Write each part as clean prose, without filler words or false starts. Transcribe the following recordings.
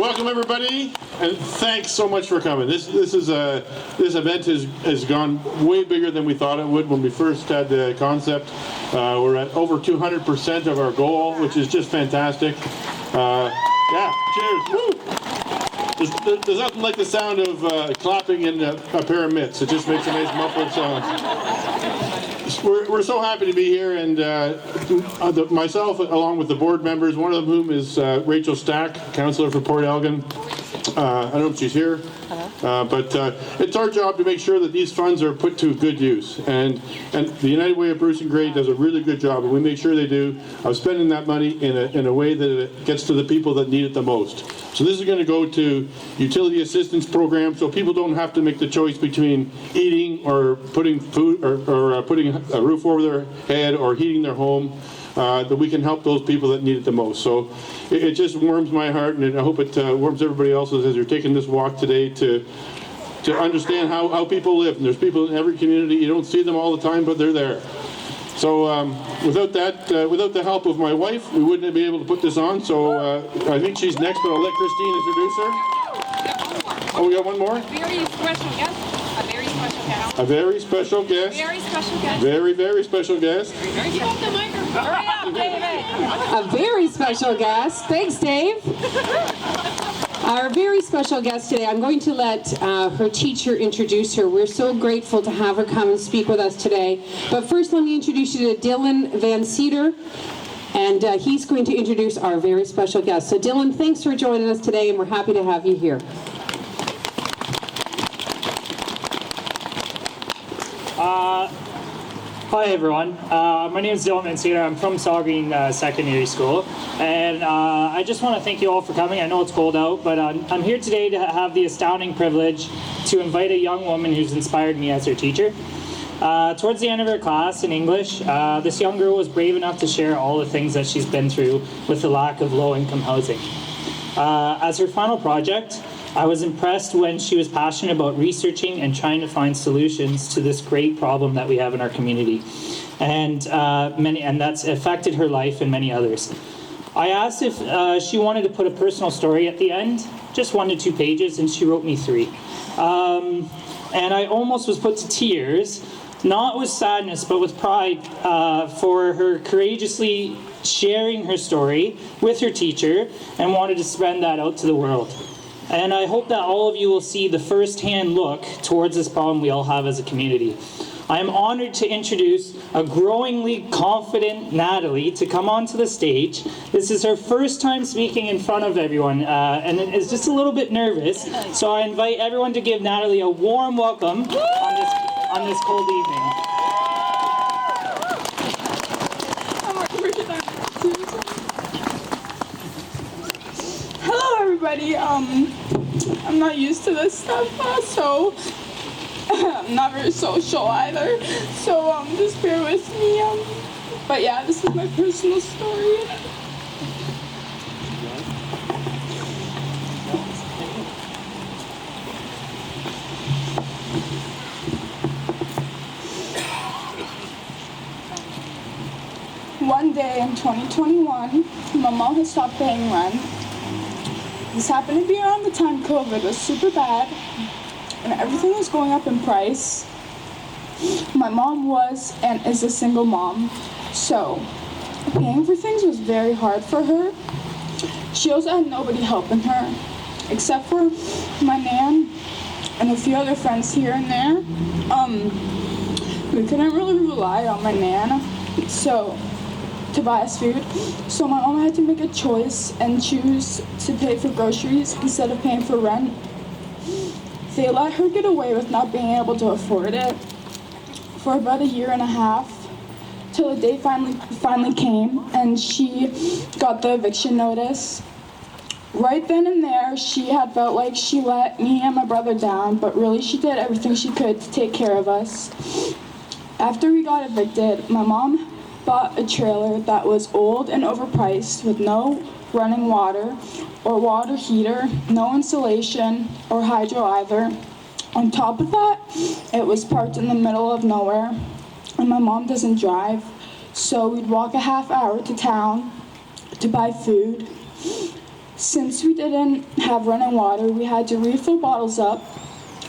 Welcome everybody, and thanks so much for coming. This event has gone way bigger than we thought it would when we first had the concept. We're at over 200% of our goal, which is just fantastic. Yeah, cheers! Woo! There's nothing like the sound of clapping in a pair of mitts. It just makes a nice muffled sound. We're so happy to be here, and myself, along with the board members, one of whom is Rachel Stack, councillor for Port Elgin. I don't know if she's here, but it's our job to make sure that these funds are put to good use. And the United Way of Bruce and Gray does a really good job, and we make sure they do, of spending that money in a way that it gets to the people that need it the most. So this is going to go to utility assistance programs, so people don't have to make the choice between eating or putting food or putting a roof over their head or heating their home. That we can help those people that need it the most. So it just warms my heart, and I hope it warms everybody else's as you're taking this walk today to understand how people live. And there's people in every community. You don't see them all the time, but they're there. So without the help of my wife, we wouldn't be able to put this on. So I think she's next, but I'll let Christine introduce her. Oh, we got one more? Very special guest. A very special guest. A very special guest. Very special guest. Very, very special guest. Give up the microphone. Hurry up, David. A very special guest. Thanks, Dave. Our very special guest today, I'm going to let her teacher introduce her. We're so grateful to have her come and speak with us today. But first, let me introduce you to Dylan Van Cedar, and he's going to introduce our very special guest. So Dylan, thanks for joining us today, and we're happy to have you here. Hi everyone, my name is Dylan Van Cedar. I'm from Saugeen Secondary School, and I just want to thank you all for coming. I know it's cold out, but I'm here today to have the astounding privilege to invite a young woman who's inspired me as her teacher. Towards the end of her class in English, this young girl was brave enough to share all the things that she's been through with the lack of low-income housing. As her final project, I was impressed when she was passionate about researching and trying to find solutions to this great problem that we have in our community, and that's affected her life and many others. I asked if she wanted to put a personal story at the end, just 1 to 2 pages, and she wrote me 3. And I almost was put to tears, not with sadness, but with pride for her courageously sharing her story with her teacher and wanted to spread that out to the world. And I hope that all of you will see the first-hand look towards this problem we all have as a community. I am honored to introduce a growingly confident Natalie to come onto the stage. This is her first time speaking in front of everyone, and is just a little bit nervous. So I invite everyone to give Natalie a warm welcome on this cold evening. Hello everybody, I'm not used to this stuff, so I'm not very social either, so just bear with me, but yeah, this is my personal story. One day in 2021, my mom had stopped paying rent. This happened to be around the time COVID was super bad and everything was going up in price. My mom was and is a single mom, so paying for things was very hard for her. She also had nobody helping her, except for my nan and a few other friends here and there. We couldn't really rely on my nan, to buy us food, so my mom had to make a choice and choose to pay for groceries instead of paying for rent. They let her get away with not being able to afford it for about 1.5 years, till the day finally came and she got the eviction notice. Right then and there, she had felt like she let me and my brother down, but really she did everything she could to take care of us. After we got evicted, my mom bought a trailer that was old and overpriced with no running water or water heater, no insulation or hydro either. On top of that, it was parked in the middle of nowhere, and my mom doesn't drive, so we'd walk a half hour to town to buy food. Since we didn't have running water, we had to refill bottles up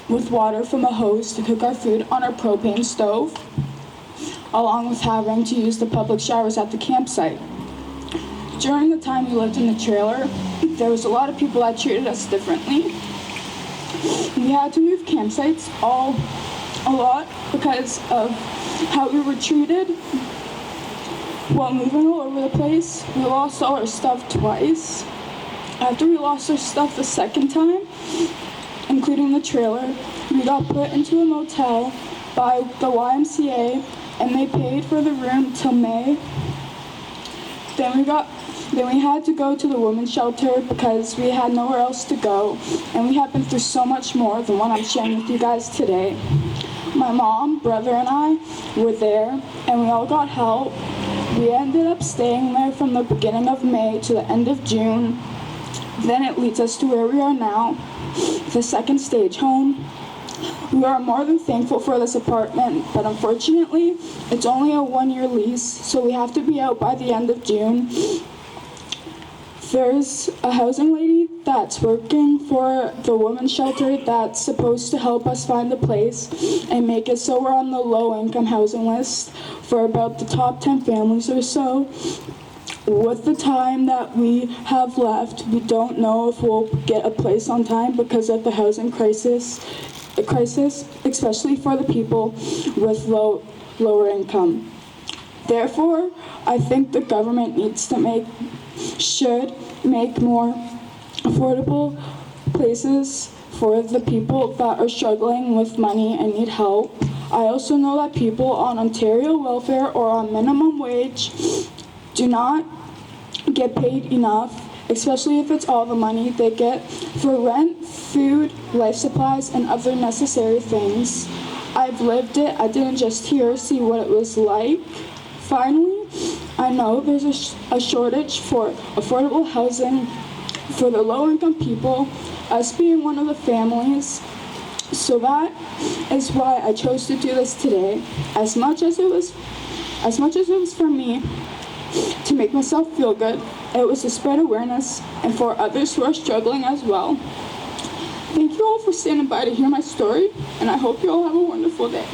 with water from a hose to cook our food on our propane stove, along with having to use the public showers at the campsite. During the time we lived in the trailer, there was a lot of people that treated us differently. We had to move campsites a lot because of how we were treated. While moving all over the place, we lost all our stuff twice. After we lost our stuff the second time, including the trailer, we got put into a motel by the YMCA, and they paid for the room till May. Then we had to go to the women's shelter because we had nowhere else to go, and we have been through so much more than what I'm sharing with you guys today. My mom, brother, and I were there, and we all got help. We ended up staying there from the beginning of May to the end of June. Then it leads us to where we are now, the second stage home. We are more than thankful for this apartment, but unfortunately, it's only a 1-year lease, so we have to be out by the end of June. There's a housing lady that's working for the women's shelter that's supposed to help us find a place and make it so we're on the low-income housing list for about the top 10 families or so. With the time that we have left, we don't know if we'll get a place on time because of the housing crisis, especially for the people with lower income. Therefore, I think the government should make more affordable places for the people that are struggling with money and need help. I also know that people on Ontario welfare or on minimum wage do not get paid enough, especially if it's all the money they get for rent, food, life supplies, and other necessary things. I've lived it. I didn't just see what it was like. Finally, I know there's a shortage for affordable housing for the low-income people, us being one of the families. So that is why I chose to do this today. As much as it was for me to make myself feel good, it was to spread awareness and for others who are struggling as well. Thank you all for standing by to hear my story, and I hope you all have a wonderful day.